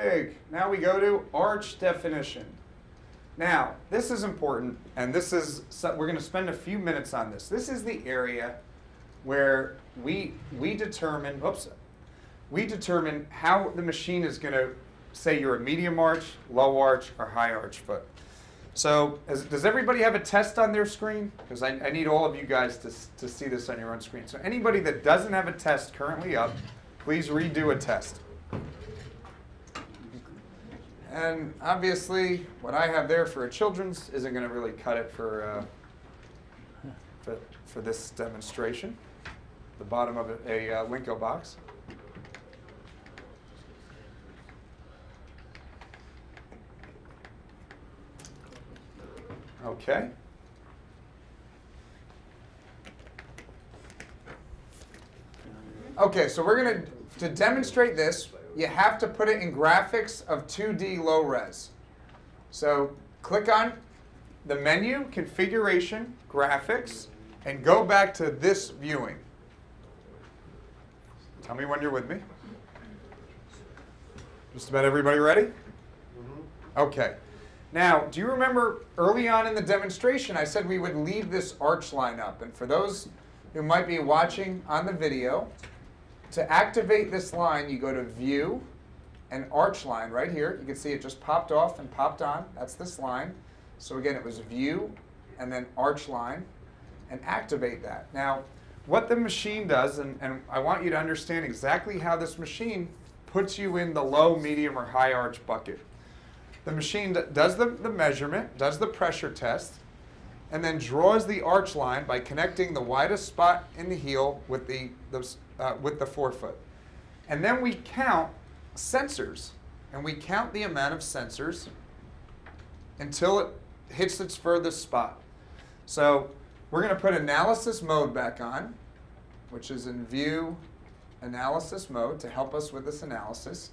big. Now we go to arch definition. Now, this is important, and this is, we're going to spend a few minutes on this. This is the area where we determine how the machine is going to say you're a medium arch, low arch, or high arch foot. So does everybody have a test on their screen? Because I need all of you guys to see this on your own screen. So anybody that doesn't have a test currently up, please redo a test. And obviously, what I have there for a children's isn't going to really cut it for this demonstration. The bottom of a Linko box. Okay. Okay, so we're going to demonstrate this, you have to put it in graphics of 2D low res. So click on the menu, configuration, graphics, and go back to this viewing. Tell me when you're with me. Just about everybody ready? Okay. Now, do you remember early on in the demonstration, I said we would leave this arch line up. And for those who might be watching on the video, to activate this line, you go to View and Arch Line right here. You can see it just popped off and popped on. That's this line. So again, it was View and then Arch Line, and activate that. Now, what the machine does, and I want you to understand exactly how this machine puts you in the low, medium, or high arch bucket. The machine does the measurement, does the pressure test, and then draws the arch line by connecting the widest spot in the heel with the forefoot. And then we count sensors, and we count the amount of sensors until it hits its furthest spot. So we're going to put analysis mode back on, which is in View Analysis mode to help us with this analysis.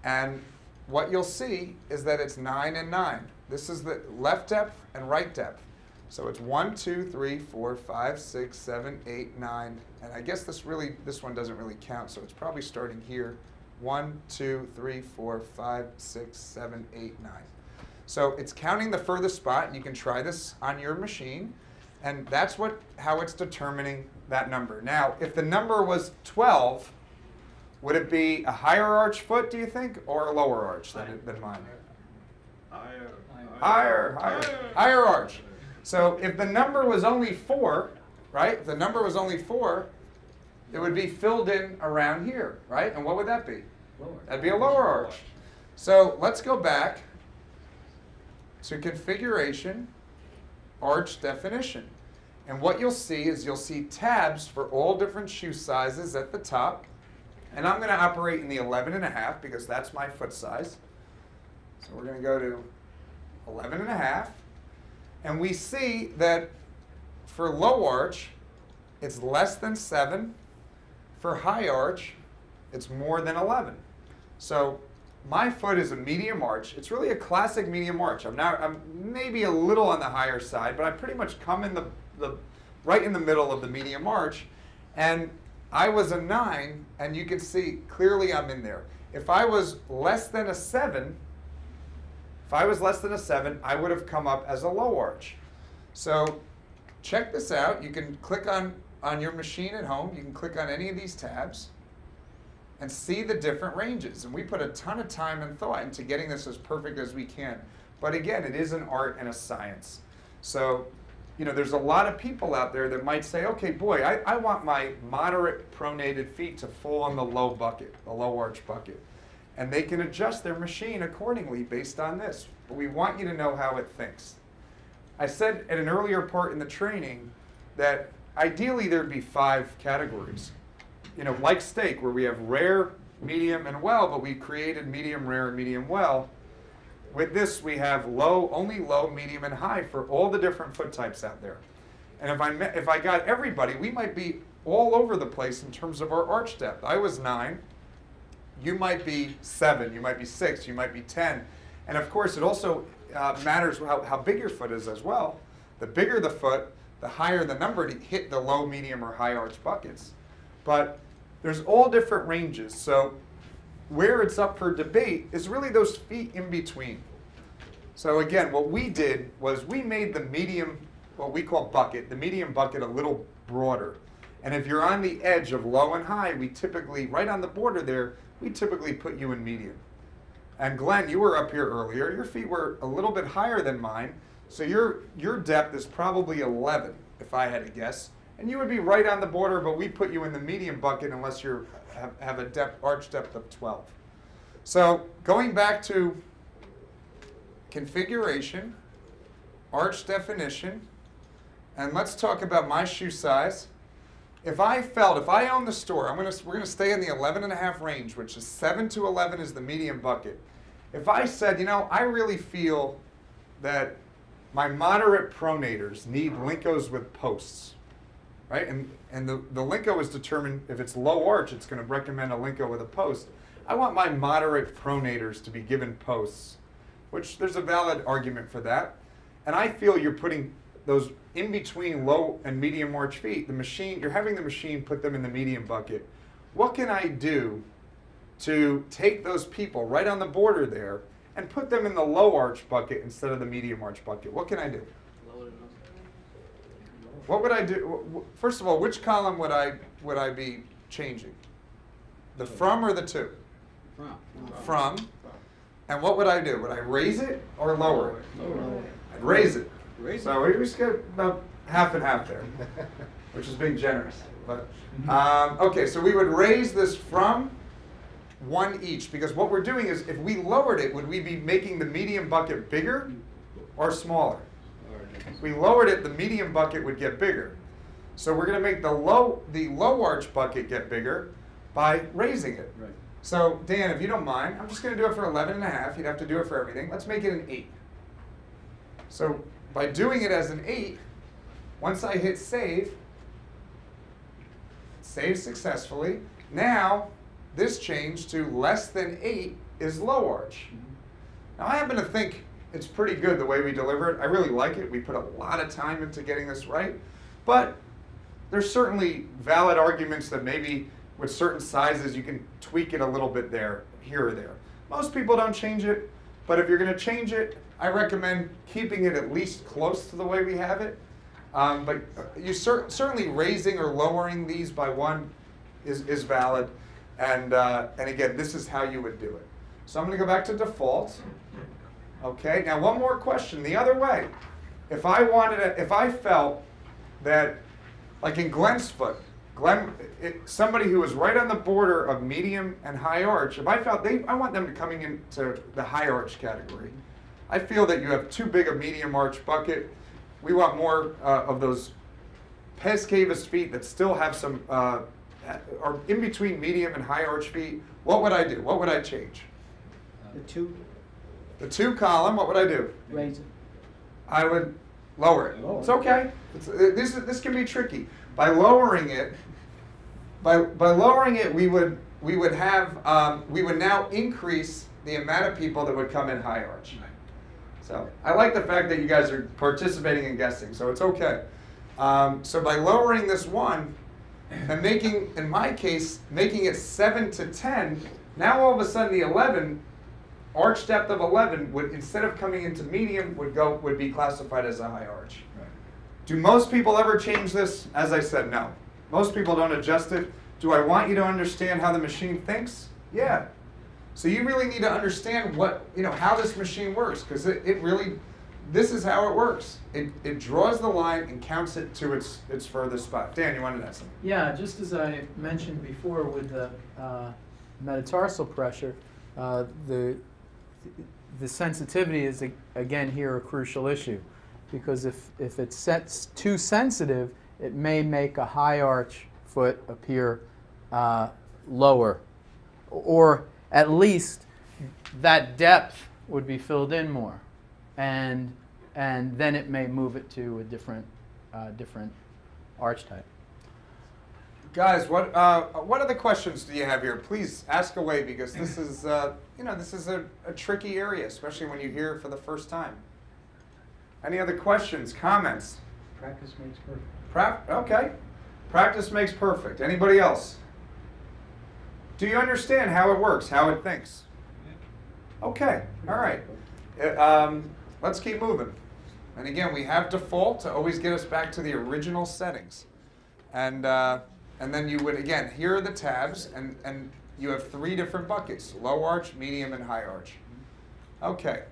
And what you'll see is that it's 9 and 9. This is the left depth and right depth. So it's 1, 2, 3, 4, 5, 6, 7, 8, 9. And I guess this one doesn't really count, so it's probably starting here. 1, 2, 3, 4, 5, 6, 7, 8, 9. So it's counting the furthest spot, and you can try this on your machine. And that's how it's determining that number. Now, if the number was 12, would it be a higher arch foot, do you think, or a lower arch than mine? Higher arch. So if the number was only 4, right? If the number was only 4, it would be filled in around here, right? And what would that be? Lower. That'd be a lower arch. So let's go back to configuration, arch definition. And what you'll see is you'll see tabs for all different shoe sizes at the top. And I'm going to operate in the 11.5 because that's my foot size. So we're going to go to 11.5. And we see that for low arch, it's less than 7. For high arch, it's more than 11. So my foot is a medium arch. It's really a classic medium arch. I'm maybe a little on the higher side, but I pretty much come in right in the middle of the medium arch. And I was a 9, and you can see clearly I'm in there. If I was less than a 7, I would have come up as a low arch. So check this out. You can click on your machine at home. You can click on any of these tabs and see the different ranges. And we put a ton of time and thought into getting this as perfect as we can. But again, it is an art and a science. So, you know, there's a lot of people out there that might say, okay, boy, I want my moderate pronated feet to fall in the low bucket, the low arch bucket. And they can adjust their machine accordingly based on this. But we want you to know how it thinks. I said at an earlier part in the training that ideally there'd be 5 categories. You know, like steak, where we have rare, medium, and well, but we created medium, rare, and medium well. With this, we have only low, medium, and high for all the different foot types out there. And if I got everybody, we might be all over the place in terms of our arch depth. I was 9. You might be 7. You might be 6. You might be 10. And of course, it also matters how big your foot is as well. The bigger the foot, the higher the number to hit the low, medium, or high arch buckets. But there's all different ranges. So where it's up for debate is really those feet in between. So again, what we did was we made the medium, what we call bucket, the medium bucket a little broader. And if you're on the edge of low and high, we typically, right on the border there, we typically put you in medium. And Glenn, you were up here earlier. Your feet were a little bit higher than mine. So your depth is probably 11, if I had to guess. And you would be right on the border, but we put you in the medium bucket unless you have a arch depth of 12. So going back to configuration, arch definition, and let's talk about my shoe size. If I own the store, we're going to stay in the 11.5 range, which is 7 to 11 is the medium bucket. If I said, I really feel that my moderate pronators need Linkos with posts, right? And the Linko is determined, if it's low arch, it's going to recommend a Linko with a post. I want my moderate pronators to be given posts, which there's a valid argument for that. And I feel you're putting those in between low and medium arch feet, you're having the machine put them in the medium bucket. What can I do to take those people right on the border there and put them in the low arch bucket instead of the medium arch bucket? What can I do? What would I do? First of all, which column would I be changing? The from or the to? From. And what would I do? Would I raise it or lower it? I'd raise it. So we just get about half and half there, which is being generous. But okay, so we would raise this from 1 each, because what we're doing is, if we lowered it, would we be making the medium bucket bigger or smaller? If we lowered it, the medium bucket would get bigger. So we're going to make the low arch bucket get bigger by raising it. Right. So Dan, if you don't mind, I'm just going to do it for 11.5. You'd have to do it for everything. Let's make it an 8. So by doing it as an 8, once I hit save successfully. Now, this change to less than 8 is low arch. Now, I happen to think it's pretty good the way we deliver it. I really like it. We put a lot of time into getting this right. But there's certainly valid arguments that maybe with certain sizes you can tweak it a little bit there, here or there. Most people don't change it, but if you're going to change it, I recommend keeping it at least close to the way we have it. But you certainly raising or lowering these by 1 is valid. And again, this is how you would do it. So I'm going to go back to default. Okay, now one more question the other way. If I felt that, like in Glenn's foot, somebody who was right on the border of medium and high arch, if I felt I want them to coming into the high arch category. I feel that you have too big a medium arch bucket. We want more of those pes cavus feet that still have some, are in between medium and high arch feet. What would I do? What would I change? The 2. The 2 column, what would I do? Raise it. I would lower it. It's okay. This can be tricky. By lowering it, we would now increase the amount of people that would come in high arch. So I like the fact that you guys are participating and guessing, so it's okay. So by lowering this 1 and making, in my case, making it 7 to 10, now all of a sudden the 11, arch depth of 11 would, instead of coming into medium, would be classified as a high arch. Right. Do most people ever change this? As I said, no. Most people don't adjust it. Do I want you to understand how the machine thinks? Yeah. So you really need to understand how this machine works, because this is how it works. It draws the line and counts it to its furthest spot. Dan, you wanted to add something? Yeah, just as I mentioned before with the metatarsal pressure, the sensitivity is again here a crucial issue, because if it sets too sensitive, it may make a high arch foot appear lower, or at least that depth would be filled in more, and then it may move it to a different arch type. Guys, what other questions do you have here? Please ask away, because this is this is a tricky area, especially when you hear it for the first time. Any other questions, comments? Practice makes perfect. Okay. Practice makes perfect. Anybody else? Do you understand how it works, how it thinks? Okay, all right. Let's keep moving. And again, we have default to always get us back to the original settings. And then you would, again, here are the tabs, and you have 3 different buckets: low arch, medium, and high arch. Okay.